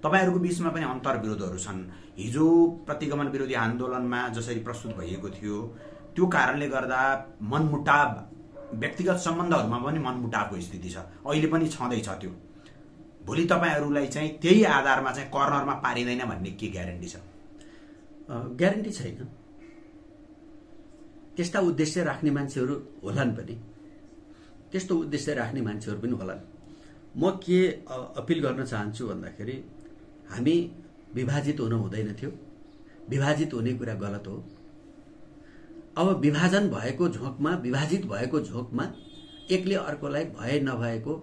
तपाईहरुको बीचमा पनि अन्तर्विरोधहरू छन्। हिजो प्रतिगमन विरोधी आन्दोलनमा जसरी प्रस्तुत भइएको थियो त्यो कारणले गर्दा मनमुटाव, व्यक्तिगत सम्बन्धहरुमा पनि मनमुटावको स्थिति छ, अहिले पनि छँदैछ। त्यो भोलि तपाईहरुलाई चाहिँ त्यही आधारमा चाहिँ कर्नरमा पारिदैन भन्ने के ग्यारेन्टी छ? ग्यारेन्टी छैन। त्यस्ता उद्देश्य राख्ने मान्छेहरू होलान् पनि, त्यस्तो उद्देश्य राख्ने मान्छेहरू पनि होलान्। म के अपिल गर्न चाहन्छु भन्दाखेरि हामी विभाजित हुन हुँदैन थियो। विभाजित हुने कुरा गलत हो। अब विभाजन भएको झोकमा, विभाजित भएको झोकमा एकले अर्कोलाई भए नभएको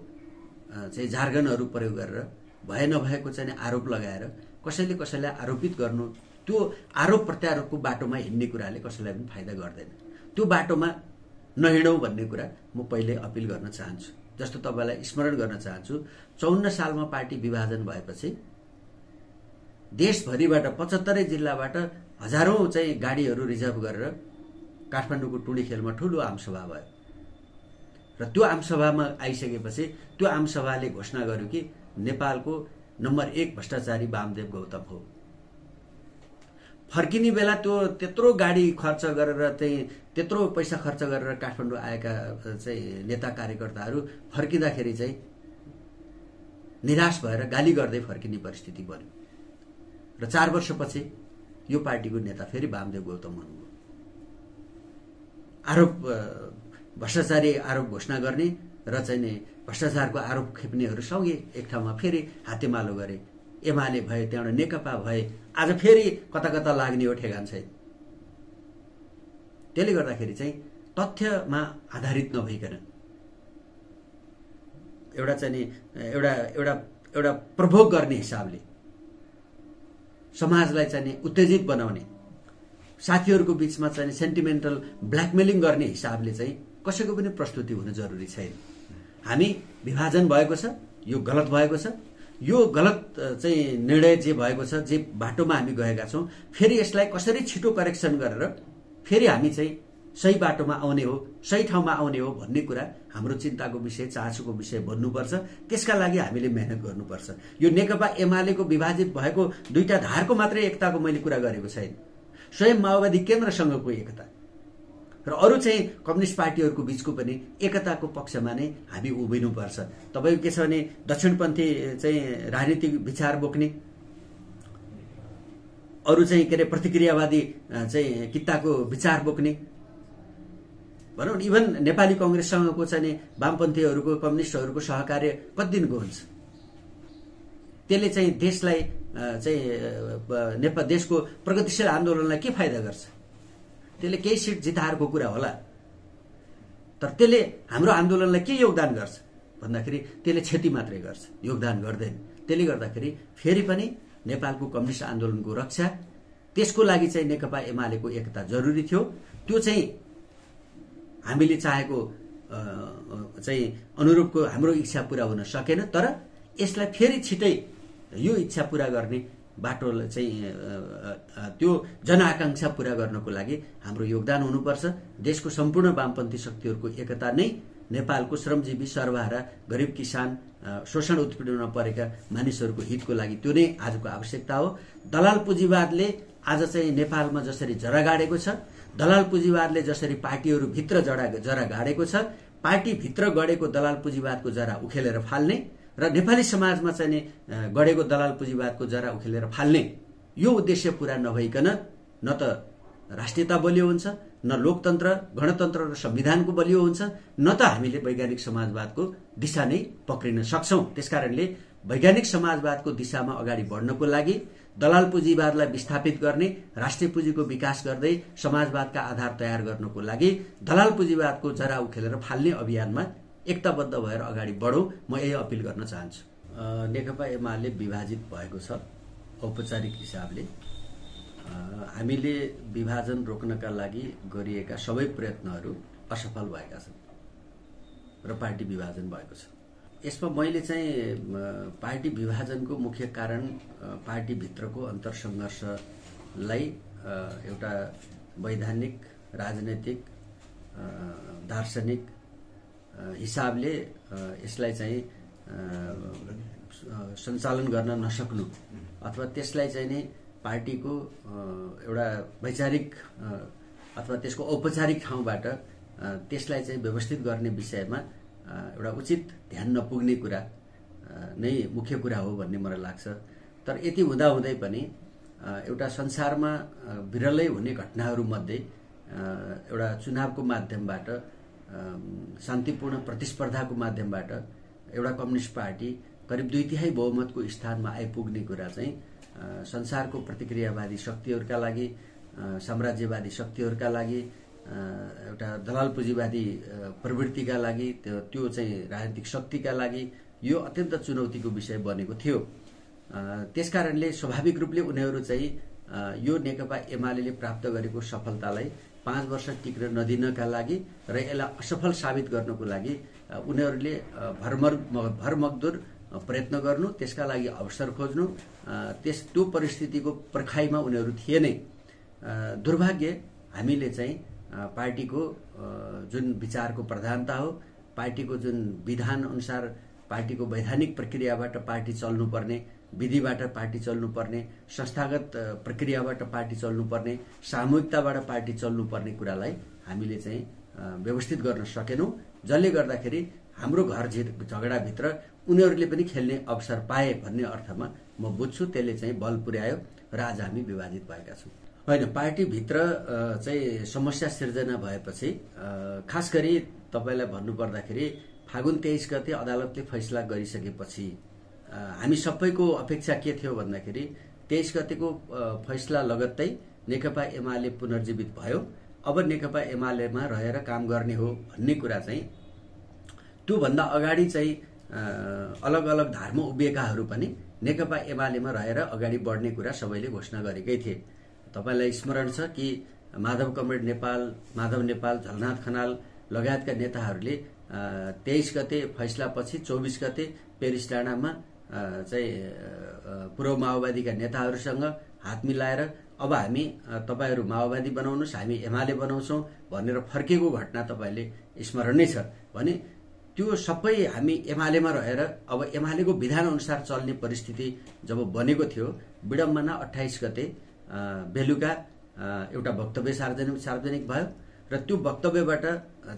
चाहिँ जार्गनहरू प्रयोग गरेर, भए नभएको चाहिँ आरोप लगाएर कसैले कसैलाई आरोपित गर्नु, त्यो आरोप प्रत्यारोपको बाटोमा हिँड्ने कुराले कसैलाई पनि फाइदा गर्दैन। त्यो बाटोमा नहिँडौँ भन्ने कुरा म पहिले अपिल गर्न चाहन्छु। जस्तो तपाईलाई स्मरण गर्न चाहन्छु, 54 सालमा पार्टी विभाजन भएपछि देशभरिबाट 75 जिल्लाबाट हजारौं चाहिँ गाडीहरू रिजर्भ गरेर काठमाडौँको टुँडीखेलमा ठूलो आमसभा भयो र त्यो आमसभामा आइसकेपछि त्यो आमसभाले घोषणा गर्यो कि नेपालको नम्बर 1 भ्रष्टाचारी वामदेव गौतम हो। फर्किने बेला त्यो त्यत्रो गाडी खर्च गरेर चाहिँ त्यत्रो पैसा खर्च गरेर काठमाडौँ आएका चाहिँ नेता कार्यकर्ताहरू फर्किँदाखेरि चाहिँ निराश भएर गाली गर्दै फर्किने परिस्थिति बन्यो र 4 वर्षपछि यो पार्टीको नेता फेरि वामदेव गौतम हुनुभयो। आरोप भ्रष्टाचारी आरोप घोषणा गर्ने र चाहिँ नि भ्रष्टाचारको आरोप खेप्नेहरू सँगै एक ठाउँमा फेरि हातेमालो गरे। एमाले भए, त्यहाँबाट नेकपा भए, आज फेरि कता कता लाग्ने हो ठेगान छैन। त्यसले गर्दाखेरि चाहिँ तथ्यमा आधारित नभइकन एउटा चाहिँ नि एउटा प्रभोग गर्ने हिसाबले समाजलाई चाहिँ नि उत्तेजित बनाउने, साथीहरूको बीचमा चाहिँ सेन्टिमेन्टल ब्ल्याकमेलिङ गर्ने हिसाबले चाहिँ कसैको पनि प्रस्तुति हुन जरुरी छैन। हामी विभाजन भएको छ, यो गलत भएको छ। यो गलत चाहिँ निर्णय जे भएको छ, जे बाटोमा हामी गएका छौं, फेरि यसलाई कसरी छिटो करेक्सन गरेर फेरि हामी चाहिँ सही बाटोमा आउने हो, सही ठाउँमा आउने हो भन्ने कुरा हाम्रो चिन्ताको विषय, चासोको विषय बन्नुपर्छ। त्यसका लागि हामीले मेहनत गर्नुपर्छ। यो नेकपा एमालेको विभाजित भएको दुईटा धारको मात्रै एकताको मैले कुरा गरेको छैन, स्वयं माओवादी केन्द्रसँगको एकता र अरू चाहिँ कम्युनिस्ट पार्टीहरूको बीचको पनि एकताको पक्षमा नै हामी उभिनुपर्छ। तपाईको के छ भने दक्षिणपन्थी चाहिँ राजनीतिक विचार बोक्ने, अरू चाहिँ के अरे प्रतिक्रियावादी चाहिँ कित्ताको विचार बोक्ने, भनौँ इभन नेपाली कांग्रेससँगको चाहिँ वामपन्थीहरूको, कम्युनिस्टहरूको सहकार्य कति दिनको हुन्छ? त्यसले चाहिँ देशलाई चाहिँ देशको प्रगतिशील आन्दोलनलाई के फाइदा गर्छ? त्यसले केही सिट जिताहरूको कुरा होला, तर त्यसले हाम्रो आन्दोलनलाई के योगदान गर्छ भन्दाखेरि त्यसले क्षति मात्रै गर्छ, योगदान गर्दैन। त्यसले गर्दाखेरि फेरि पनि नेपालको कम्युनिस्ट आन्दोलनको रक्षा, त्यसको लागि चाहिँ नेकपा एमालेको एकता जरुरी थियो। त्यो चाहिँ हामीले चाहेको चाहिँ अनुरूपको हाम्रो इच्छा पूरा हुन सकेन, तर यसलाई फेरि छिटै यो इच्छा पूरा गर्ने बाटो चाहिँ त्यो जनआकांक्षा पूरा गर्नको लागि हाम्रो योगदान हुनुपर्छ। देशको सम्पूर्ण वामपन्थी शक्तिहरूको एकता नै नेपालको श्रमजीवी, सर्वहारा, गरिब किसान, शोषण उत्पीडनमा परेका मानिसहरूको हितको लागि त्यो नै आजको आवश्यकता हो। दलाल पुँजीवादले आज चाहिँ नेपालमा जसरी जरा गाडेको छ, दलाल पुँजीवादले जसरी पार्टीहरू भित्र जरा गाडेको छ, पार्टी भित्र गडेको दलाल पुँजीवादको जरा उखेलेर फाल्ने र नेपाली समाजमा चाहिँ गडेको दलाल पुँजीवादको जरा उखेलेर फाल्ने यो उद्देश्य पूरा नभइकन न त राष्ट्रियता बलियो हुन्छ, न लोकतन्त्र, गणतन्त्र र संविधानको बलियो हुन्छ, न त हामीले वैज्ञानिक समाजवादको दिशा नै पक्रिन सक्छौं। त्यसकारणले वैज्ञानिक समाजवादको दिशामा अगाडि बढ्नको लागि दलाल पुँजीवादलाई विस्थापित गर्ने, राष्ट्रिय पुँजीको विकास गर्दै समाजवादका आधार तयार गर्नको लागि दलाल पुँजीवादको जरा उखेलेर फाल्ने अभियानमा एकताबद्ध भएर अगाडि बढौं, म यही अपिल गर्न चाहन्छु। नेकपा एमाले विभाजित भएको छ औपचारिक हिसाबले। हामीले विभाजन रोक्नका लागि गरिएका सबै प्रयत्नहरू असफल भएका छन् र पार्टी विभाजन भएको छ। यसमा मैले चाहिँ पार्टी विभाजनको मुख्य कारण पार्टी भित्रको अन्तरसंघर्षलाई एउटा वैधानिक, राजनैतिक, दार्शनिक हिसाबले यसलाई चाहिँ सञ्चालन गर्न नसक्नु अथवा त्यसलाई चाहिँ नि पार्टीको एउटा वैचारिक अथवा त्यसको औपचारिक ठाउँबाट त्यसलाई चाहिँ व्यवस्थित गर्ने विषयमा एउटा उचित ध्यान नपुग्ने कुरा नै मुख्य कुरा हो भन्ने मलाई लाग्छ। तर यति हुँदाहुँदै पनि एउटा संसारमा विरलै हुने घटनाहरूमध्ये एउटा चुनावको माध्यमबाट शान्तिपूर्ण प्रतिस्पर्धाको माध्यमबाट एउटा कम्युनिस्ट पार्टी करिब 2/3 बहुमतको स्थानमा आइपुग्ने कुरा चाहिँ संसारको प्रतिक्रियावादी शक्तिहरूका लागि, साम्राज्यवादी शक्तिहरूका लागि, एउटा दलाल पुँजीवादी प्रवृत्तिका लागि, त्यो चाहिँ राजनीतिक शक्तिका लागि यो अत्यन्त चुनौतीको विषय बनेको थियो। त्यसकारणले स्वाभाविक रूपले उनीहरू चाहिँ यो नेकपा एमाले प्राप्त गरेको सफलतालाई 5 वर्ष टिक्न नदिनका लागि र यसलाई असफल साबित गर्नको लागि उनीहरूले भरमग्दुर प्रयत्न गर्नु, त्यसका लागि अवसर खोज्नु, त्यो परिस्थितिको पर्खाइमा उनीहरू थिए नै। दुर्भाग्य हामीले चाहिँ पार्टीको जुन विचारको प्रधानता हो, पार्टीको जुन विधान अनुसार पार्टीको वैधानिक प्रक्रियाबाट पार्टी चल्नुपर्ने, विधिबाट पार्टी चल्नुपर्ने, संस्थागत प्रक्रियाबाट पार्टी चल्नुपर्ने, सामूहिकताबाट पार्टी चल्नुपर्ने कुरालाई हामीले चाहिँ व्यवस्थित गर्न सकेनौं, जसले गर्दाखेरि हाम्रो घर झगडाभित्र उनीहरूले पनि खेल्ने अवसर पाए भन्ने अर्थमा म बुझ्छु। त्यसले चाहिँ बल पुर्यायो र आज हामी विभाजित भएका छौँ। होइन, पार्टीभित्र चाहिँ समस्या सिर्जना भएपछि खास गरी तपाईँलाई भन्नुपर्दाखेरि फागुन 23 गते अदालतले फैसला गरिसकेपछि हामी सबैको अपेक्षा के थियो भन्दाखेरि 23 गतेको फैसला लगत्तै नेकपा एमाले पुनर्जीवित भयो, अब नेकपा एमालेमा रहेर काम गर्ने हो भन्ने कुरा चाहिँ त्योभन्दा अगाडि चाहिँ अलग अलग धारमा उभिएकाहरू पनि नेकपा एमालेमा रहेर अगाडि बढ्ने कुरा सबैले घोषणा गरेकै थिए। तपाईँलाई स्मरण छ कि माधव कमरेड नेपाल, माधव नेपाल, झलनाथ खनाल लगायतका नेताहरूले 23 गते फैसलापछि 24 गते पेरिस डाँडामा चाहिँ पूर्व माओवादीका नेताहरूसँग हात मिलाएर अब हामी तपाईहरू माओवादी बनाउनुहोस्, हामी एमाले बनाउँछौँ भनेर फर्केको घटना तपाईँले स्मरण नै छ भने त्यो सबै हामी एमालेमा रहेर अब एमालेको विधान अनुसार चल्ने परिस्थिति जब बनेको थियो, विडम्बना 28 गते बेलुका एउटा वक्तव्य सार्वजनिक भयो र त्यो वक्तव्यबाट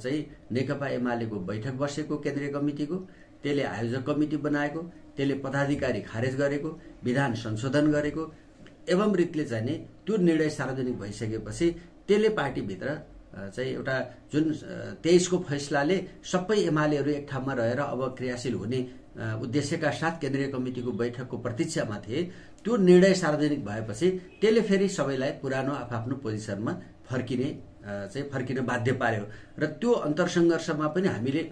चाहिँ नेकपा एमालेको बैठक बसेको केन्द्रीय कमिटिको, त्यसले आयोजक कमिटी बनाएको, त्यसले पदाधिकारी खारेज गरेको, विधान संशोधन गरेको एवं रीतिले चाहिँ त्यो निर्णय सार्वजनिक भइसकेपछि त्यसले पार्टीभित्र चाहिँ एउटा जुन 23 को फैसलाले सबै एमालेहरू एक ठाउँमा रहेर अब क्रियाशील हुने उद्देश्यका साथ केन्द्रीय कमिटिको बैठकको प्रतीक्षामा थिए। त्यो निर्णय सार्वजनिक भएपछि त्यसले फेरि सबैलाई पुरानो आफ्नो पोजिसनमा फर्किन बाध्य पार्यो र त्यो अन्तरसङ्घर्षमा पनि हामीले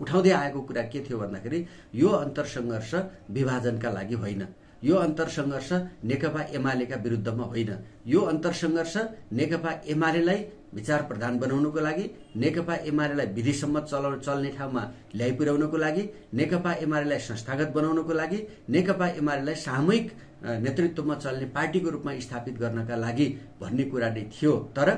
उठाउँदै आएको कुरा के थियो भन्दाखेरि यो अन्तरसङ्घर्ष विभाजनका लागि होइन, यो अन्तरसङ्घर्ष नेकपा एमालेका विरुद्धमा होइन, यो अन्तरसङ्घर्ष नेकपा एमालेलाई विचार प्रधान बनाउनको लागि, नेकपा एमालेलाई विधिसम्मत चल्ने ठाउँमा ल्याइ पुर्याउनको लागि, नेकपा एमालेलाई संस्थागत बनाउनको लागि, नेकपा एमालेलाई सामूहिक नेतृत्वमा चल्ने पार्टीको रूपमा स्थापित गर्नका लागि भन्ने कुरा नै थियो। तर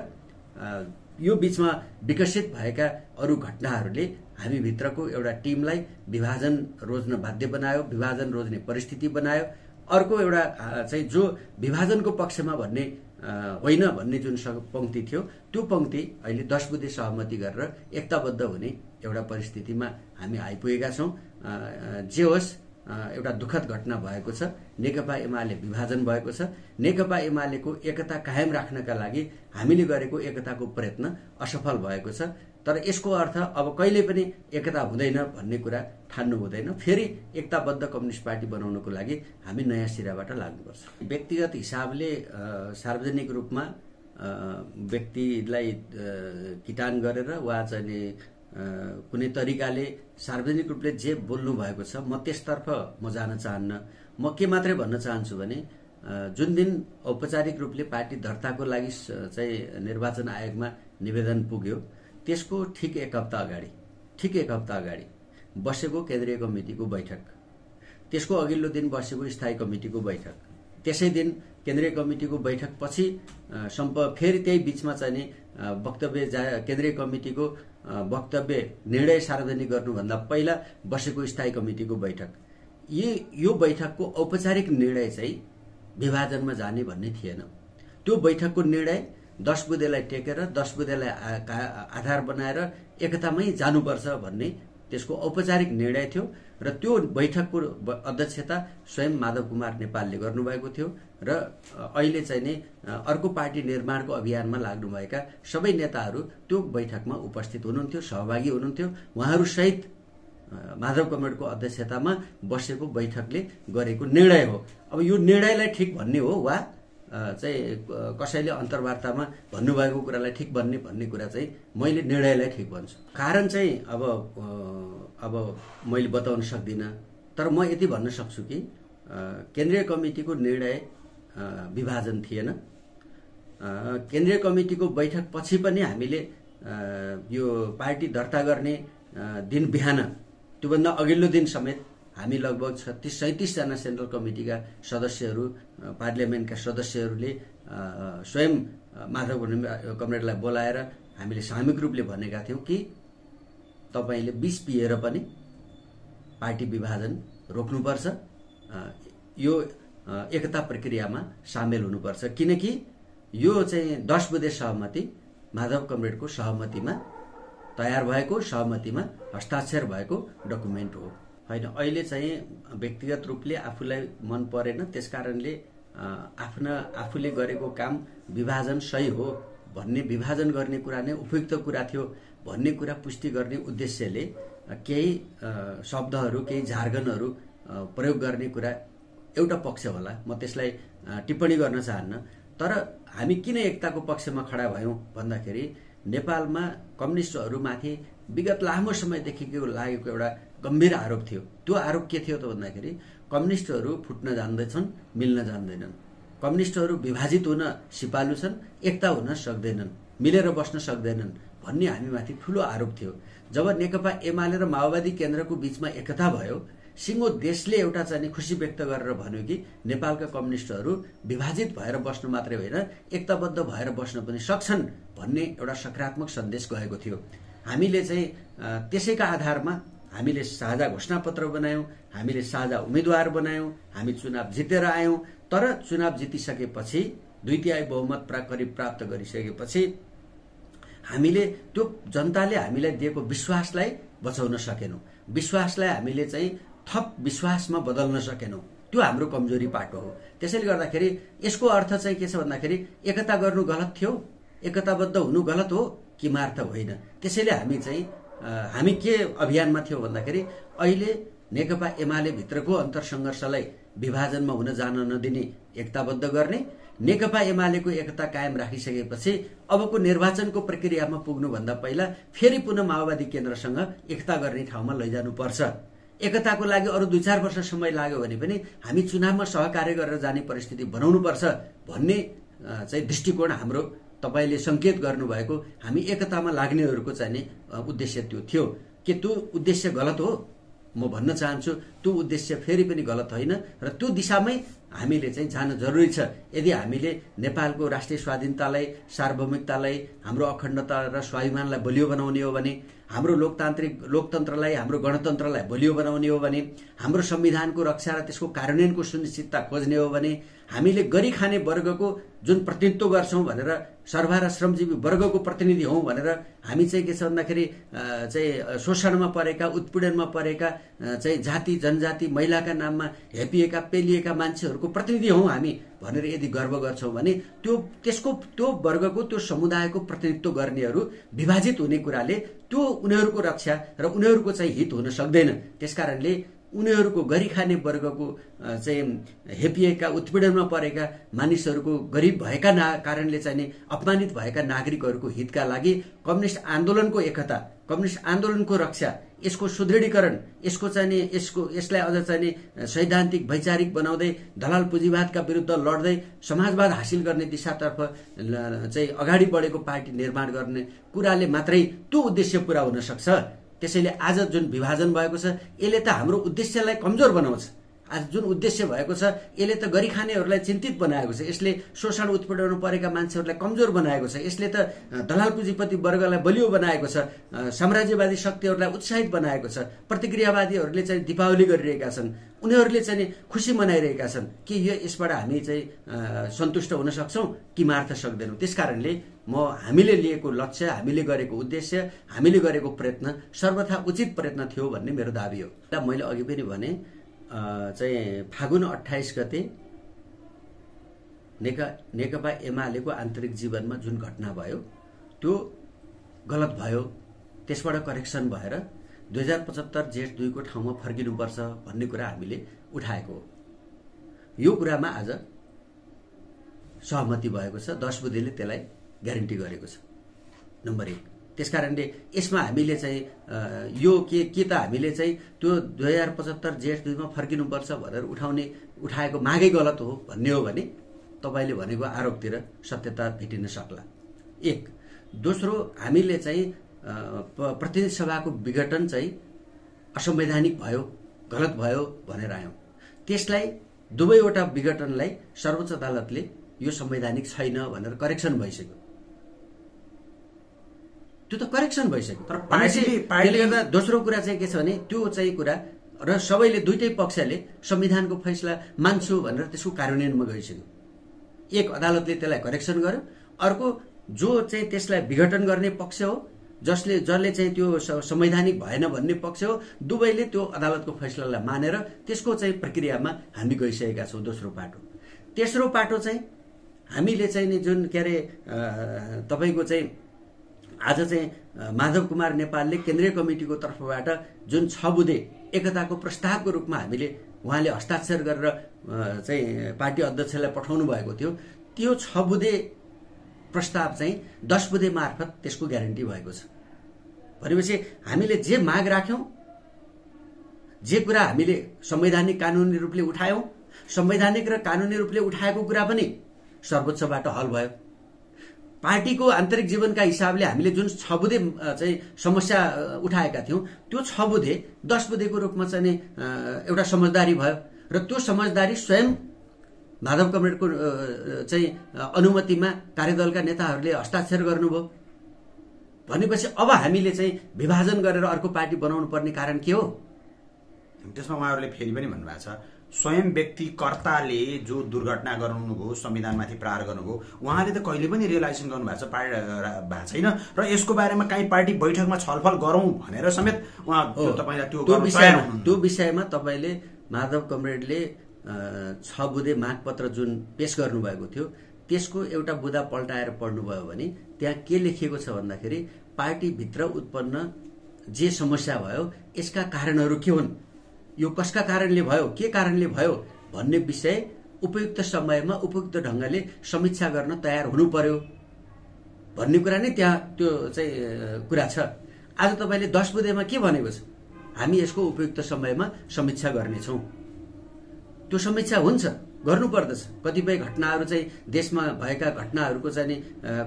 यो बीचमा विकसित भएका अरू घटनाहरूले हामी भित्रको एउटा टिमलाई विभाजन रोज्न बाध्य बनायो, विभाजन रोज्ने परिस्थिति बनायो। अर्को एउटा चाहिँ जो विभाजनको पक्षमा भन्ने होइन भन्ने जुन पंक्ति थियो, त्यो पंक्ति अहिले 10 बुँदे सहमति गरेर एकताबद्ध हुने एउटा परिस्थितिमा हामी आइपुगेका छौँ। जे होस्, एउटा दुःखद घटना भएको छ, नेकपा एमाले विभाजन भएको छ। नेकपा एमालेको एकता कायम राख्नका लागि हामीले गरेको एकताको प्रयत्न असफल भएको छ। तर यसको अर्थ अब कहिले पनि एकता हुँदैन भन्ने कुरा ठान्नु हुँदैन। फेरि एकताबद्ध कम्युनिस्ट पार्टी बनाउनको लागि हामी नयाँ सिराबाट लाग्नुपर्छ। व्यक्तिगत हिसाबले सार्वजनिक रूपमा व्यक्तिलाई किटान गरेर वा चाहिँ कुनै तरिकाले सार्वजनिक रूपले जे बोल्नु भएको छ, म त्यसतर्फ म जान चाहन्न। म के मात्रै भन्न चाहन्छु भने जुन दिन औपचारिक रूपले पार्टी दर्ताको लागि चाहिँ निर्वाचन आयोगमा निवेदन पुग्यो, त्यसको ठिक एक हप्ता अगाडि बसेको केन्द्रीय कमिटिको बैठक, त्यसको अघिल्लो दिन बसेको स्थायी कमिटिको बैठक, त्यसै दिन केन्द्रीय कमिटिको बैठक पछि फेरि त्यही बीचमा चाहिँ वक्तव्य केन्द्रीय कमिटिको वक्तव्य निर्णय सार्वजनिक गर्नुभन्दा पहिला बसेको स्थायी कमिटिको बैठक, यो बैठकको औपचारिक निर्णय चाहिँ विभाजनमा जाने भन्ने थिएन। त्यो बैठकको निर्णय 10 बुँदेलाई टेकेर 10 बुँदेलाई आधार बनाएर एकतामै जानुपर्छ भन्ने त्यसको औपचारिक निर्णय थियो र त्यो बैठकको अध्यक्षता स्वयं माधव कुमार नेपालले गर्नुभएको थियो र अहिले चाहिँ नि अर्को पार्टी निर्माणको अभियानमा लाग्नुभएका सबै नेताहरू त्यो बैठकमा उपस्थित हुनुहुन्थ्यो, सहभागी हुनुहुन्थ्यो। उहाँहरू सहित माधव कमरेडको अध्यक्षतामा बसेको बैठकले गरेको निर्णय हो। अब यो निर्णयलाई ठिक भन्ने हो वा चाहिँ कसैले अन्तर्वार्तामा भन्नुभएको कुरालाई ठिक भन्ने कुरा चाहिँ मैले निर्णयलाई ठिक भन्छु। कारण चाहिँ अब मैले बताउन सक्दिनँ, तर म यति भन्न सक्छु कि केन्द्रीय कमिटीको निर्णय विभाजन थिएन। केन्द्रीय कमिटीको बैठक पछि पनि हामीले यो पार्टी दर्ता गर्ने दिन बिहान त्योभन्दा अघिल्लो दिन समेत हामी लगभग 36-37 जना सेन्ट्रल कमिटीका सदस्यहरू, पार्लियामेन्टका सदस्यहरूले स्वयं माधव कमरेडलाई बोलाएर हामीले सामूहिक रूपले भनेका थियौँ कि तपाईले विष पिएर पनि पार्टी विभाजन रोक्नुपर्छ, यो एकता प्रक्रियामा सामेल हुनुपर्छ, किनकि यो चाहिँ 10 बुँदे सहमति माधव कमरेडको सहमतिमा तयार भएको, सहमतिमा हस्ताक्षर भएको डकुमेन्ट हो होइन। अहिले चाहिँ व्यक्तिगत रूपले आफूलाई मन परेन, त्यसकारणले आफूले गरेको काम विभाजन सही हो भन्ने, विभाजन गर्ने कुरा नै उपयुक्त कुरा थियो भन्ने कुरा पुष्टि गर्ने उद्देश्यले केही शब्दहरू, केही जार्गनहरू प्रयोग गर्ने कुरा एउटा पक्ष होला। म त्यसलाई टिप्पणी गर्न चाहन्न। तर हामी किन एकताको पक्षमा खडा भयौँ भन्दाखेरि नेपालमा कम्युनिस्टहरूमाथि विगत लामो समयदेखिको लागेको एउटा गम्भीर आरोप थियो। त्यो आरोप के थियो त भन्दाखेरि कम्युनिस्टहरू फुट्न जान्दैछन्, मिल्न जान्दैनन्, कम्युनिस्टहरू विभाजित हुन सिपालु छन्, एकता हुन सक्दैनन्, मिलेर बस्न सक्दैनन् भन्ने हामीमाथि ठूलो आरोप थियो। जब नेकपा एमाले र माओवादी केन्द्रको बीचमा एकता भयो, सिङ्गो देशले एउटा चाहिँ खुसी व्यक्त गरेर भन्यो कि नेपालका कम्युनिस्टहरू विभाजित भएर बस्नु मात्रै होइन, एकताबद्ध भएर बस्न पनि सक्छन् भन्ने एउटा सकारात्मक सन्देश गएको थियो। हामीले चाहिँ त्यसैका आधारमा हामीले साझा घोषणापत्र बनायौँ, हामीले साझा उम्मेदवार बनायौँ, हामी चुनाव जितेर आयौँ। तर चुनाव जितिसकेपछि 2/3 बहुमत करिब प्राप्त गरिसकेपछि हामीले त्यो जनताले हामीलाई दिएको विश्वासलाई बचाउन सकेनौँ, विश्वासलाई हामीले चाहिँ थप विश्वासमा बदल्न सकेनौँ। त्यो हाम्रो कमजोरी पाटो हो। त्यसैले गर्दाखेरि यसको अर्थ चाहिँ के छ भन्दाखेरि एकता गर्नु गलत थियो, एकताबद्ध हुनु गलत हो कि मार्थ होइन। त्यसैले हामी के अभियानमा थियौँ भन्दाखेरि अहिले नेकपा एमाले भित्रको अन्तरसङ्घर्षलाई विभाजनमा हुन जान नदिने, एकताबद्ध गर्ने, नेकपा एमालेको एकता कायम राखिसकेपछि अबको निर्वाचनको प्रक्रियामा पुग्नुभन्दा पहिला फेरि पुनः माओवादी केन्द्रसँग एकता गर्ने ठाउँमा लैजानुपर्छ। एकताको लागि अरू 2-4 वर्ष समय लाग्यो भने पनि हामी चुनावमा सहकार्य गरेर जाने परिस्थिति बनाउनुपर्छ भन्ने चाहिँ दृष्टिकोण हाम्रो तपाईले संकेत गर्नुभएको हामी एकतामा लाग्नेहरूको चाहिँ उद्देश्य त्यो थियो। के त्यो उद्देश्य गलत हो? म भन्न चाहन्छु त्यो उद्देश्य फेरि पनि गलत होइन र त्यो दिशामै हामीले चाहिँ जान जरुरी छ। यदि हामीले नेपालको राष्ट्रिय स्वाधीनतालाई, सार्वभौमिकतालाई, हाम्रो अखण्डता र स्वाभिमानलाई बलियो बनाउने हो भने, हाम्रो लोकतन्त्रलाई, हाम्रो गणतन्त्रलाई बलियो बनाउने हो भने, हाम्रो संविधानको रक्षा र त्यसको कार्यान्वयनको सुनिश्चितता खोज्ने हो भने, हामीले गरी खाने वर्गको जुन प्रतिनिधित्व गर्छौं भनेर, सर्वा र श्रमजीवी वर्गको प्रतिनिधि हौं भनेर हामी चाहिँ के छ भन्दाखेरि चाहिँ शोषणमा परेका, उत्पीडनमा परेका चाहिँ जाति जनजाति महिलाका नाममा हेपिएका पेलिएका मान्छेहरूको प्रतिनिधि हौं हामी भनेर यदि गर्व गर्छौं भने त्यो वर्गको, त्यो समुदायको प्रतिनिधित्व गर्नेहरू विभाजित हुने कुराले त्यो उनीहरूको रक्षा र उनीहरूको चाहिँ हित हुन सक्दैन। त्यसकारणले उनीहरूको गरी खाने वर्गको चाहिँ हेपिएका, उत्पीडनमा परेका मानिसहरूको, गरिब भएका कारणले चाहिँ अपमानित भएका नागरिकहरूको हितका लागि कम्युनिस्ट आन्दोलनको एकता, कम्युनिस्ट आन्दोलनको रक्षा, यसको सुदृढीकरण, यसको चाहिँ यसलाई अझ चाहिँ सैद्धान्तिक वैचारिक बनाउँदै दलाल पुँजीवादका विरुद्ध लड्दै समाजवाद हासिल गर्ने दिशातर्फ चाहिँ अगाडि बढेको पार्टी निर्माण गर्ने कुराले मात्रै त्यो उद्देश्य पूरा हुन सक्छ। त्यसैले आज जुन विभाजन भएको छ यसले त हाम्रो उद्देश्यलाई कमजोर बनाउँछ, आज जुन उद्देश्य भएको छ यसले त गरी खानेहरूलाई चिन्तित बनाएको छ, यसले शोषण उत्पीडन परेका मान्छेहरूलाई कमजोर बनाएको छ, यसले त दलाल पुँजीपति वर्गलाई बलियो बनाएको छ, साम्राज्यवादी शक्तिहरूलाई उत्साहित बनाएको छ। प्रतिक्रियावादीहरूले चाहिँ दीपावली गरिरहेका छन्, उनीहरूले चाहिँ खुसी मनाइरहेका छन् कि यसबाट हामी चाहिँ सन्तुष्ट हुन सक्छौँ कि मार्न सक्दैनौँ। त्यसकारणले म हामीले लिएको लक्ष्य, हामीले गरेको उद्देश्य, हामीले गरेको प्रयत्न सर्वथा उचित प्रयत्न थियो भन्ने मेरो दाबी हो। मैले अघि पनि भने चाहिँ फागुन 28 गते नेकपा एमालेको आन्तरिक जीवनमा जुन घटना भयो त्यो गलत भयो, त्यसबाट करेक्सन भएर 2075 जेठ 2 को ठाउँमा फर्किनुपर्छ भन्ने कुरा हामीले उठाएको हो। यो कुरामा आज सहमति भएको छ, 10 बुँदेले त्यसलाई ग्यारेन्टी गरेको छ, नम्बर 1। त्यसकारणले यसमा हामीले चाहिँ यो के त हामीले चाहिँ त्यो 2075 जेठ 2 मा फर्किनुपर्छ भनेर उठाएको मागै गलत हो भन्ने हो भने तपाईले भनेको आरोपतिर सत्यता भेटिन सक्ला। 1। दोस्रो, हामीले चाहिँ प्रतिनिधि सभाको विघटन चाहिँ असंवैधानिक भयो, गलत भयो भनेर आयौं। त्यसलाई दुवैवटा विघटनलाई सर्वोच्च अदालतले यो संवैधानिक छैन भनेर करेक्सन भइसक्यो। त्यो त करेक्सन भइसक्यो। तर त्यसले गर्दा दोस्रो कुरा चाहिँ के छ भने त्यो चाहिँ कुरा र सबैले दुईटै पक्षले संविधानको फैसला मान्छु भनेर त्यसको कार्यान्वयनमा गइसक्यो। एक, अदालतले त्यसलाई करेक्सन गर्यो, अर्को जो चाहिँ त्यसलाई विघटन गर्ने पक्ष हो, जसले चाहिँ त्यो संवैधानिक भएन भन्ने पक्ष हो, दुवैले त्यो अदालतको फैसलालाई मानेर त्यसको चाहिँ प्रक्रियामा हामी गइसकेका छौँ। दोस्रो पाटो। तेस्रो पाटो चाहिँ हामीले चाहिँ नि जुन के अरे तपाईको चाहिँ आज चाहिँ माधव कुमार नेपालले केन्द्रीय कमिटिको तर्फबाट जुन 6 बुँदे एकताको प्रस्तावको रूपमा हामीले उहाँले हस्ताक्षर गरेर चाहिँ पार्टी अध्यक्षलाई पठाउनु भएको थियो, त्यो 6 बुँदे प्रस्ताव चाहिँ 10 बुँदे मार्फत त्यसको ग्यारेन्टी भएको छ। भनेपछि हामीले जे माग राख्यौं, जे कुरा हामीले संवैधानिक कानूनी रूपले उठायौं, संवैधानिक र कानूनी रूपले उठाएको कुरा पनि सर्वोच्चबाट हल भयो। पार्टीको आन्तरिक जीवनका हिसाबले हामीले जुन 6 बुँदे चाहिँ समस्या उठाएका थियौं, त्यो 6 बुँदे 10 बुँदेको रूपमा चाहिँ एउटा समझदारी भयो र त्यो समझदारी स्वयं माधव कमरेडको चाहिँ अनुमतिमा कार्यदलका नेताहरूले हस्ताक्षर गर्नुभयो। भनेपछि अब हामीले चाहिँ विभाजन गरेर अर्को पार्टी बनाउनु पर्ने कारण के हो? त्यसमा उहाँहरूले फेरि पनि भन्नुभएको छ, स्वयं व्यक्तिकर्ताले जो दुर्घटना गर्नुभयो, संविधानमाथि प्रहार गर्नुभयो, उहाँले त कहिले पनि रियलाइजेसन गर्नुभएको छैन र यसको बारेमा काहीँ पार्टी बैठकमा छलफल गरौँ भनेर समेत उहाँ तपाईलाई त्यो विषयमा तपाईले माधव कमरेडले 6 बुँदे मागपत्र जुन पेश गर्नुभएको थियो त्यसको एउटा बुँदा पल्टाएर पढ्नुभयो भने त्यहाँ के लेखिएको छ भन्दाखेरि पार्टीभित्र उत्पन्न जे समस्या भयो यसका कारणहरू के हुन्, यो कसका कारणले भयो, के कारणले भयो भन्ने विषय उपयुक्त समयमा उपयुक्त ढंगले समीक्षा गर्न तयार हुनु पर्यो भन्ने कुरा नै त्यहाँ त्यो चाहिँ कुरा छ। आज तपाईले 10 बुँदेमा के भनेको छ? हामी यसको उपयुक्त समयमा समीक्षा गर्नेछौं। त्यो समीक्षा हुन्छ, गर्नुपर्दछ। कतिपय घटनाहरू चाहिँ देशमा भएका घटनाहरूको चाहिँ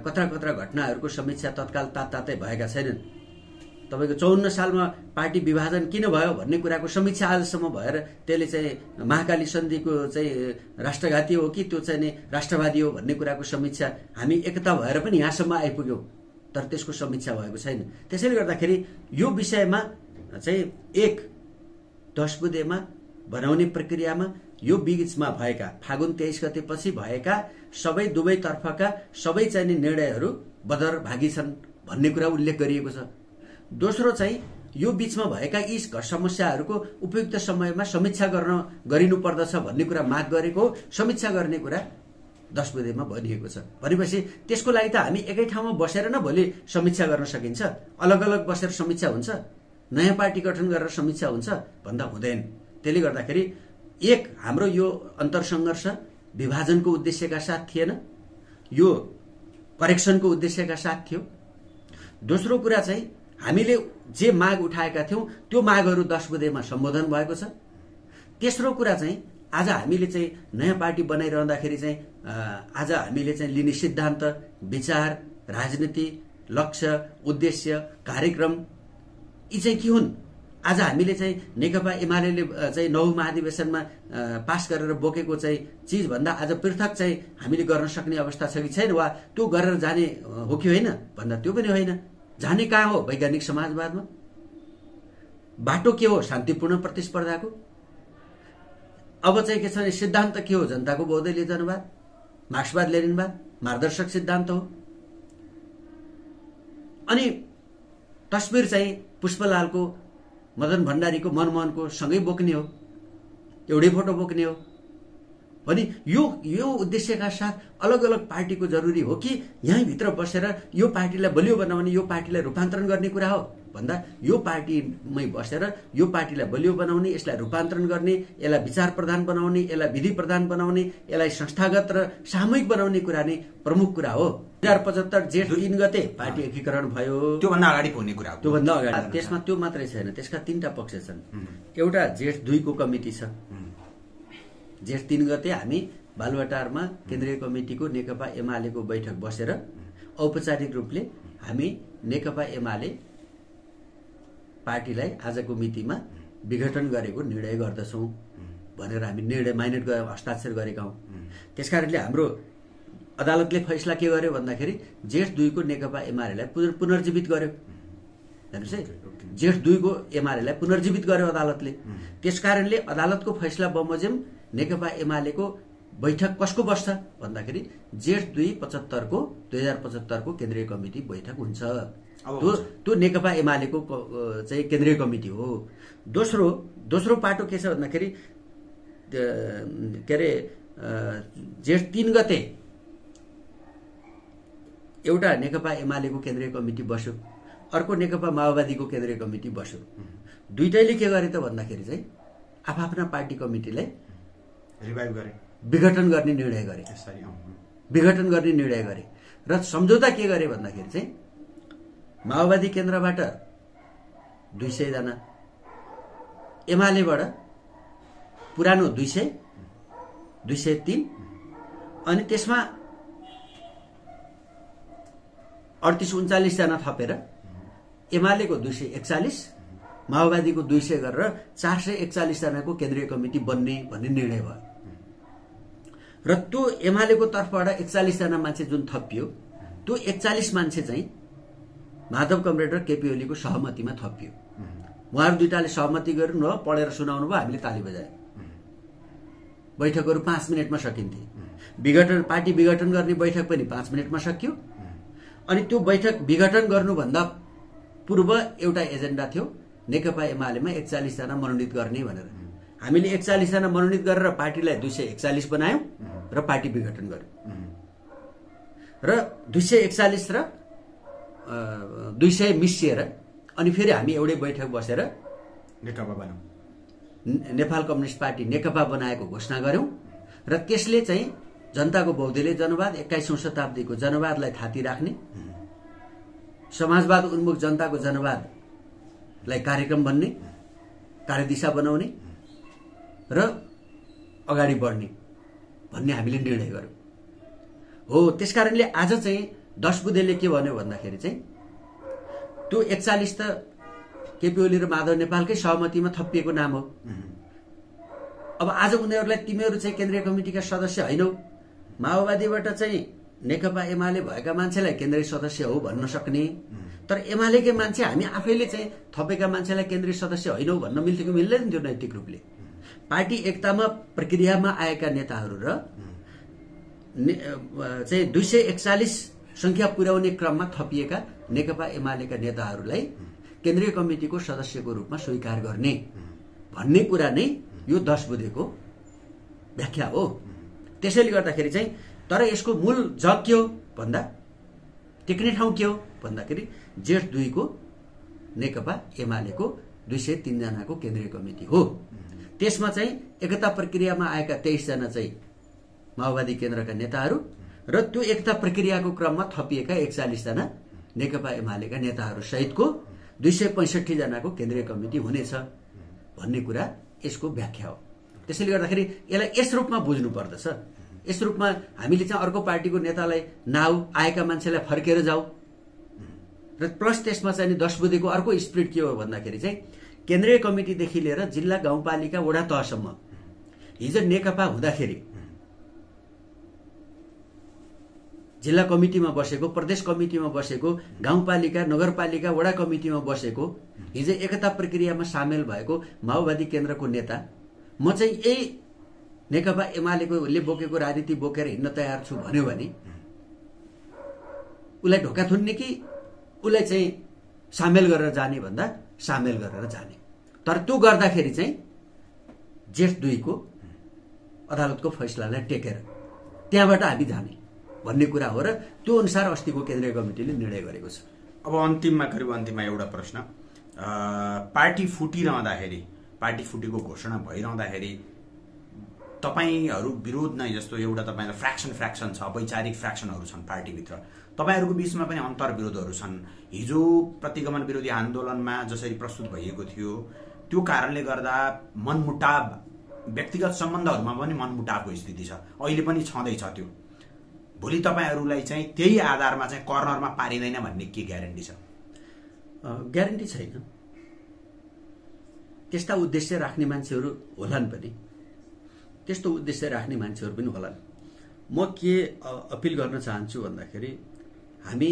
कत्रा घटनाहरूको समीक्षा तत्काल तातै भएका छैनन्। तपाईको 54 सालमा पार्टी विभाजन किन भयो भन्ने कुराको समीक्षा आजसम्म भएर त्यसले चाहिँ महाकाली सन्धिको चाहिँ राष्ट्रघाती हो कि त्यो चाहिँ राष्ट्रवादी हो भन्ने कुराको समीक्षा हामी एकता भएर पनि यहाँसम्म आइपुग्यौं, तर त्यसको समीक्षा भएको छैन। त्यसैले गर्दाखेरि यो विषयमा चाहिँ 10 बुँदेमा बनाउने प्रक्रियामा यो बीचमा भएका फागुन 23 गते पछि भएका दुवै तर्फका सबै चाहिँ निर्णयहरू बदरभागी छन् भन्ने कुरा उल्लेख गरिएको छ। दोस्रो चाहिँ यो बीचमा भएका यी समस्याहरूको उपयुक्त समयमा समीक्षा गरिनु पर्दछ भन्ने कुरा माग गरेको, समीक्षा गर्ने कुरा 10 बुँदेमा भनिएको छ। भनेपछि त्यसको लागि त हामी एकै ठाउँमा बसेर न भोलि समीक्षा गर्न सकिन्छ? अलग अलग बसेर समीक्षा हुन्छ? नयाँ पार्टी गठन गरेर समीक्षा हुन्छ भन्दा हुँदैन। त्यसले गर्दाखेरि हाम्रो यो अन्तरसंघर्ष विभाजनको उद्देश्यका साथ थिएन, यो करेक्सनको उद्देश्यका साथ थियो। दोस्रो कुरा चाहिँ हामीले जे माग उठाएका थियौं त्यो मागहरू 10 बुँदेमा सम्बोधन भएको छ। तेस्रो कुरा चाहिँ आज हामीले चाहिँ नयाँ पार्टी बनाइरहँदाखेरि चाहिँ आज हामीले चाहिँ लिने सिद्धान्त, विचार, राजनीति, लक्ष्य, उद्देश्य, कार्यक्रम यी चाहिँ के हुन्? आज हामीले चाहिँ नेकपा एमाले चाहिँ 9 महाधिवेशनमा पास गरेर बोकेको चाहिँ चिजभन्दा आज पृथक चाहिँ हामीले गर्न सक्ने अवस्था छ कि छैन, वा त्यो गरेर जाने हो कि होइन भन्दा त्यो पनि होइन। जाने कहाँ हो? वैज्ञानिक समाजवादमा। बाटो के हो? शान्तिपूर्ण प्रतिस्पर्धाको। अब चाहिँ के छ भने सिद्धान्त के हो? जनताको बहुदलीय जनवाद, मार्क्सवाद लेनिनवाद मार्गदर्शक सिद्धान्त हो। अनि तस्बिर चाहिँ पुष्पलालको, मदन भण्डारीको, मनमोहनको सँगै बोक्ने हो, एउटै फोटो बोक्ने हो भने यो उद्देश्यका साथ अलग अलग पार्टीको जरुरी हो कि यहीँभित्र बसेर यो पार्टीलाई बलियो बनाउने, यो पार्टीलाई रूपान्तरण गर्ने कुरा हो भन्दा यो पार्टीमै बसेर यो पार्टीलाई बलियो बनाउने, यसलाई रूपान्तरण गर्ने, यसलाई विचार प्रधान बनाउने, यसलाई विधि प्रधान बनाउने, यसलाई संस्थागत र सामूहिक बनाउने कुरा नै प्रमुख कुरा हो। 2075 जेठ 3 गते पार्टी एकीकरण भयो। त्योभन्दा अगाडि हुने कुरा हो। त्योभन्दा अगाडि त्यसमा त्यो मात्रै छैन, त्यसका 3टा पक्ष छन्। एउटा जेठ 2 को कमिटी छ। जेठ 3 गते हामी बालुवाटारमा केन्द्रीय कमिटीको नेकपा एमालेको बैठक बसेर औपचारिक रूपले हामी नेकपा एमाले पार्टीलाई आजको मितिमा विघटन गरेको निर्णय गर्दछौँ भनेर हामी निर्णय माइनेट हस्ताक्षर गरेका हौँ। त्यसकारणले हाम्रो अदालतले फैसला के गर्यो भन्दाखेरि जेठ 2 को नेकपा एमालेलाई पुनर्जीवित गर्यो। हेर्नुहोस् है, जेठ 2 को एमालेलाई पुनर्जीवित गर्यो अदालतले। त्यसकारणले अदालतको फैसला बमोजिम नेकपा एमालेको बैठक कसको बस्छ भन्दाखेरि जेठ 2075 को केन्द्रीय कमिटी बैठक हुन्छ। त्यो नेकपा एमालेको चाहिँ केन्द्रीय कमिटी हो। दोस्रो पाटो के छ भन्दाखेरि के अरे जेठ 3 गते एउटा नेकपा एमालेको केन्द्रीय कमिटी बस्यो, अर्को नेकपा माओवादीको केन्द्रीय कमिटी बस्यो। दुईटैले के गरे त भन्दाखेरि चाहिँ आफ्ना पार्टी कमिटीलाई रिभाइभ गरे, विघटन गर्ने निर्णय गरे। विघटन गर्ने निर्णय गरे र सम्झौता के गरे भन्दाखेरि चाहिँ माओवादी केन्द्रबाट 200 जना, एमालेबाट पुरानो 200, 203 अनि त्यसमा 38-39 जना थपेर एमालेको 241, माओवादीको 200 गरेर 441 जनाको केन्द्रीय कमिटी बन्ने भन्ने निर्णय भयो। र त्यो एमालेको तर्फबाट 41 जना मान्छे जुन थपियो, त्यो 41 मान्छे चाहिँ माधव कमरेड र केपी ओलीको सहमतिमा थपियो। उहाँहरू दुईटाले सहमति गर्नु न पढेर सुनाउनु भयो, हामीले ताली बजायौँ। बैठकहरू 5 मिनटमा सकिन्थे। पार्टी विघटन गर्ने बैठक पनि 5 मिनटमा सकियो। अनि त्यो बैठक विघटन गर्नुभन्दा पूर्व एउटा एजेन्डा थियो नेकपा एमालेमा 41 जना मनोनित गर्ने भनेर। हामीले 41 जना मनोनित गरेर पार्टीलाई 241 बनायौं र पार्टी विघटन गर्यौं। र 241 र 200 मिसिएर अनि फेरि हामी एउटै बैठक बसेर नेकपा बनाऊ, नेपाल कम्युनिस्ट पार्टी नेकपा बनाएको घोषणा गर्यौं। र त्यसले चाहिँ जनताको बहुदलीय जनवाद, 21औं शताब्दीको जनवादलाई थाती राख्ने, समाजवाद उन्मुख जनताको जनवादलाई कार्यक्रम बन्ने, कार्यदिशा बनाउने र अगाडि बढ्ने भन्ने हामीले निर्णय गर्यौं। हो, त्यसकारणले आज चाहिँ 10 बुँदेले के भन्यो भन्दाखेरि चाहिँ त्यो 41 त केपी ओली र माधव नेपालकै सहमतिमा थपिएको नाम हो। अब आज उनीहरूलाई तिमीहरू चाहिँ केन्द्रीय कमिटीका सदस्य हैनौ, माओवादीबाट चाहिँ नेकपा एमाले भएका मान्छेलाई केन्द्रीय सदस्य हो भन्न सक्ने, तर एमालेकै मान्छे हामी आफैले चाहिँ थपेका मान्छेलाई केन्द्रीय सदस्य हैनौ भन्न मिल्थ्यो कि मिल्दैन थियो नैतिक रूपले? पार्टी एकतामा प्रक्रियामा आएका नेताहरू र चाहिँ 241 संख्या पुर्याउने क्रममा थपिएका नेकपा एमालेका नेताहरूलाई केन्द्रीय कमिटीको सदस्यको रूपमा स्वीकार गर्ने भन्ने कुरा नै यो 10 बुँदेको व्याख्या हो। त्यसैले गर्दाखेरि चाहिँ तर यसको मूल जग के हो भन्दा, टेक्ने ठाउँ के हो भन्दाखेरि जेठ 2 को नेकपा एमालेको 203 जनाको केन्द्रीय कमिटी हो। त्यसमा चाहिँ एकता प्रक्रियामा आएका 23 जना चाहिँ माओवादी केन्द्रका नेताहरू र त्यो एकता प्रक्रियाको क्रममा थपिएका 41 जना नेकपा एमालेका नेताहरू सहितको 265 जनाको केन्द्रीय कमिटी हुनेछ भन्ने कुरा यसको व्याख्या हो। त्यसैले गर्दाखेरि यसलाई यस रूपमा बुझ्नु पर्दछ। यस रूपमा हामीले चाहिँ अर्को पार्टीको नेतालाई नाउ, आएका मान्छेलाई फर्केर जाऊ। र प्लस त्यसमा चाहिँ 10 बुँदेको अर्को स्पिरिट के हो भन्दाखेरि चाहिँ केन्द्रीय कमिटीदेखि लिएर जिल्ला गाउँपालिका वडा तहसम्म हिजो नेकपा हुँदाखेरि जिल्ला कमिटीमा बसेको, प्रदेश कमिटीमा बसेको, गाउँपालिका, नगरपालिका, वडा कमिटीमा बसेको, हिजो एकता प्रक्रियामा सामेल भएको माओवादी केन्द्रको नेता म चाहिँ यही नेकपा एमालेकोले बोकेको राजनीति बोकेर हिँड्न तयार छु भन्यो भने उसलाई ढोका थुन्ने कि उसलाई चाहिँ सामेल गरेर जाने भन्दा सामेल गरेर जाने। तर त्यो गर्दाखेरि चाहिँ जेठ 2 को अदालतको फैसलालाई टेकेर त्यहाँबाट हामी जाने भन्ने कुरा हो र त्यो अनुसार अस्तिको केन्द्रीय कमिटीले निर्णय गरेको छ। अब करिब अन्तिममा एउटा प्रश्न, पार्टी फुटिरहँदाखेरि, पार्टी फुटेको घोषणा भइरहँदाखेरि तपाईहरू विरोध नै जस्तो एउटा तपाईलाई फ्र्याक्सन छ, वैचारिक फ्र्याक्सनहरू छन् पार्टीभित्र, तपाईहरूको बीचमा पनि अन्तर्विरोधहरू छन्। हिजो प्रतिगमन विरोधी आन्दोलनमा जसरी प्रस्तुत भइएको थियो त्यो कारणले गर्दा मनमुटाव, व्यक्तिगत सम्बन्धहरूमा पनि मनमुटावको स्थिति छ, अहिले पनि छँदैछ। त्यो भोलि तपाईहरूलाई चाहिँ त्यही आधारमा चाहिँ कर्नरमा पारिँदैन भन्ने के ग्यारेन्टी छ? ग्यारेन्टी छैन। त्यस्ता उद्देश्य राख्ने मान्छेहरू होलान् पनि, त्यस्तो उद्देश्य राख्ने मान्छेहरू पनि होलान्। म के अपिल गर्न चाहन्छु भन्दाखेरि हामी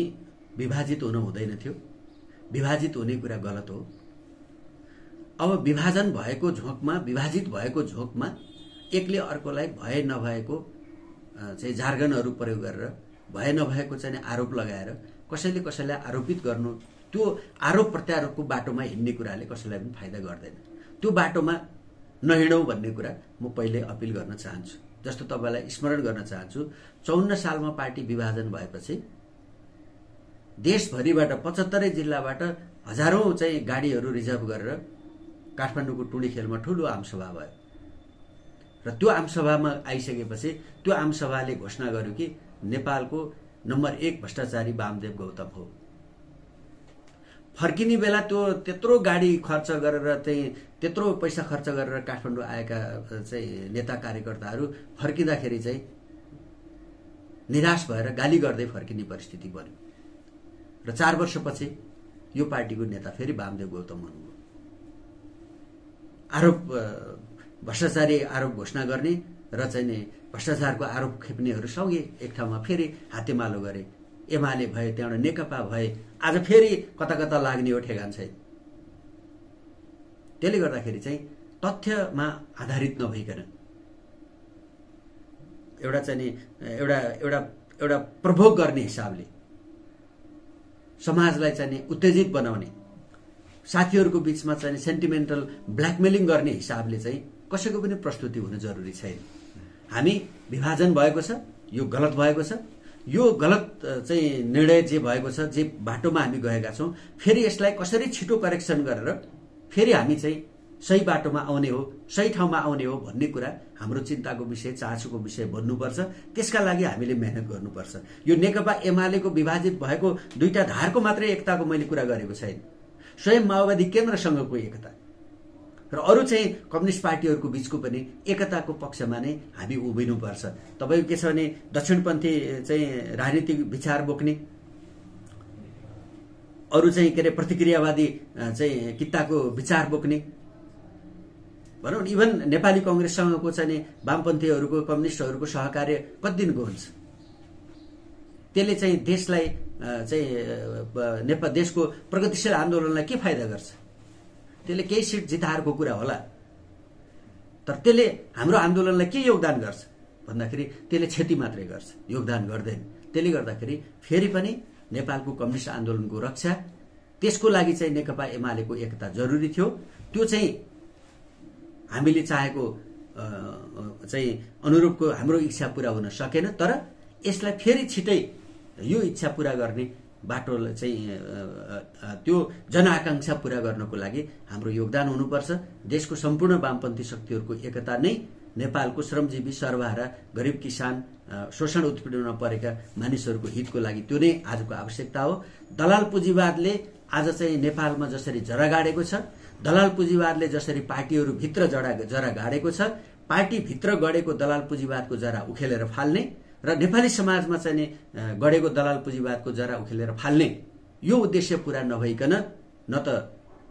विभाजित हुन हुँदैन थियो, विभाजित हुने कुरा गलत हो। अब विभाजन भएको झोकमा, विभाजित भएको झोकमा एकले अर्कोलाई भए नभएको चाहिँ जार्गनहरू प्रयोग गरेर, भए नभएको चाहिँ आरोप लगाएर कसैले कसैलाई आरोपित गर्नु, त्यो आरोप प्रत्यारोपको बाटोमा हिँड्ने कुराले कसैलाई पनि फाइदा गर्दैन। त्यो बाटोमा नहिँडौँ भन्ने कुरा म पहिले अपिल गर्न चाहन्छु। जस्तो तपाईलाई स्मरण गर्न चाहन्छु, 54 सालमा पार्टी विभाजन भएपछि देशभरिबाट 75 जिल्लाबाट हजारौं चाहिँ गाडीहरू रिजर्भ गरेर काठमाडौँको टुँडीखेलमा ठूलो आमसभा भयो र त्यो आमसभामा आइसकेपछि त्यो आमसभाले घोषणा गर्यो कि नेपालको नम्बर 1 भ्रष्टाचारी वामदेव गौतम हो। फर्किने बेला त्यो त्यत्रो गाडी खर्च गरेर चाहिँ त्यत्रो पैसा खर्च गरेर काठमाडौँ आएका चाहिँ नेता कार्यकर्ताहरू फर्किँदाखेरि चाहिँ निराश भएर गाली गर्दै फर्किने परिस्थिति बन्यो र 4 वर्षपछि यो पार्टीको नेता फेरि वामदेव गौतम हुनुभयो। आरोप भ्रष्टाचारी आरोप घोषणा गर्ने र चाहिँ नि भ्रष्टाचारको आरोप खेप्नेहरू सँगै एक ठाउँमा फेरि हातेमालो गरे। एमाले भए, त्यहाँबाट नेकपा भए, आज फेरि कता कता लाग्ने हो ठेगान छैन। त्यसले गर्दाखेरि चाहिँ तथ्यमा आधारित नभइकन एउटा चाहिँ नि एउटा प्रभोग गर्ने हिसाबले समाजलाई चाहिँ नि उत्तेजित बनाउने, साथीहरूको बीचमा चाहिँ सेन्टिमेन्टल ब्ल्याकमेलिङ गर्ने हिसाबले चाहिँ कसैको पनि प्रस्तुति हुन जरुरी छैन। हामी विभाजन भएको छ, यो गलत भएको छ, यो गलत चाहिँ निर्णय जे भएको छ, जे बाटोमा हामी गएका छौं, फेरि यसलाई कसरी छिटो करेक्सन गरेर फेरि हामी चाहिँ सही बाटोमा आउने हो, सही ठाउँमा आउने हो भन्ने कुरा हाम्रो चिन्ताको विषय, चासोको विषय बन्नुपर्छ। त्यसका लागि हामीले मेहनत गर्नुपर्छ। यो नेकपा एमालेको विभाजित भएको दुईटा धारको मात्रै एकताको मैले कुरा गरेको छैन, स्वयं माओवादी केन्द्रसँगको एकता र अरू चाहिँ कम्युनिस्ट पार्टीहरूको बीचको पनि एकताको पक्षमा नै हामी उभिनुपर्छ। तपाईको के छ भने दक्षिणपन्थी चाहिँ राजनीतिक विचार बोक्ने, अरू चाहिँ के अरे प्रतिक्रियावादी चाहिँ कित्ताको विचार बोक्ने, भनौँ इभन नेपाली कांग्रेससँगको चाहिँ वामपन्थीहरूको, कम्युनिस्टहरूको सहकार्य कति दिनको हुन्छ? त्यसले चाहिँ देशलाई चाहिँ नेपाल देशको प्रगतिशील आन्दोलनलाई के फाइदा गर्छ? त्यसले केही सिट जिताहरूको कुरा होला, तर त्यसले हाम्रो आन्दोलनलाई के योगदान गर्छ भन्दाखेरि त्यसले क्षति मात्रै गर्छ, योगदान गर्दैन। त्यसले गर्दाखेरि फेरि पनि नेपालको कम्युनिस्ट आन्दोलनको रक्षा, त्यसको लागि चाहिँ नेकपा एमालेको एकता जरुरी थियो। त्यो चाहिँ हामीले चाहेको चाहिँ अनुरूपको हाम्रो इच्छा पूरा हुन सकेन, तर यसलाई फेरि छिटै यो इच्छा पूरा गर्ने बाटो चाहिँ त्यो जनआकांक्षा पूरा गर्नको लागि हाम्रो योगदान हुनुपर्छ। देशको सम्पूर्ण वामपन्थी शक्तिहरूको एकता नै नेपालको श्रमजीवी, सर्वहारा, गरिब किसान, शोषण उत्पीडनमा परेका मानिसहरूको हितको लागि त्यो नै आजको आवश्यकता हो। दलाल पुँजीवादले आज चाहिँ नेपालमा जसरी जरा गाडेको छ, दलाल पुँजीवादले जसरी पार्टीहरू भित्र जरा गाडेको छ, पार्टी भित्र गडेको दलाल पुँजीवादको जरा उखेलेर फाल्ने र नेपाली समाजमा चाहिँ गडेको दलाल पुँजीवादको जरा उखेलेर फाल्ने, यो उद्देश्य पूरा नभइकन न त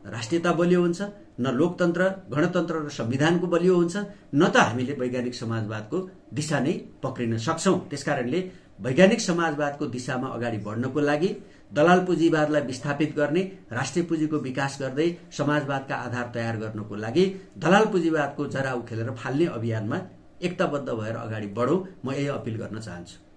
राष्ट्रियता बलियो हुन्छ, न लोकतन्त्र, गणतन्त्र र संविधानको बलियो हुन्छ, न त हामीले वैज्ञानिक समाजवादको दिशा नै पक्रिन सक्छौं। त्यसकारणले वैज्ञानिक समाजवादको दिशामा अगाडि बढ्नको लागि दलाल पुँजीवादलाई विस्थापित गर्ने, राष्ट्रिय पुँजीको विकास गर्दै समाजवादका आधार तयार गर्नको लागि दलाल पुँजीवादको जरा उखेलेर फाल्ने अभियानमा एकताबद्ध भएर अगाडि बढौं, म यही अपिल गर्न चाहन्छु।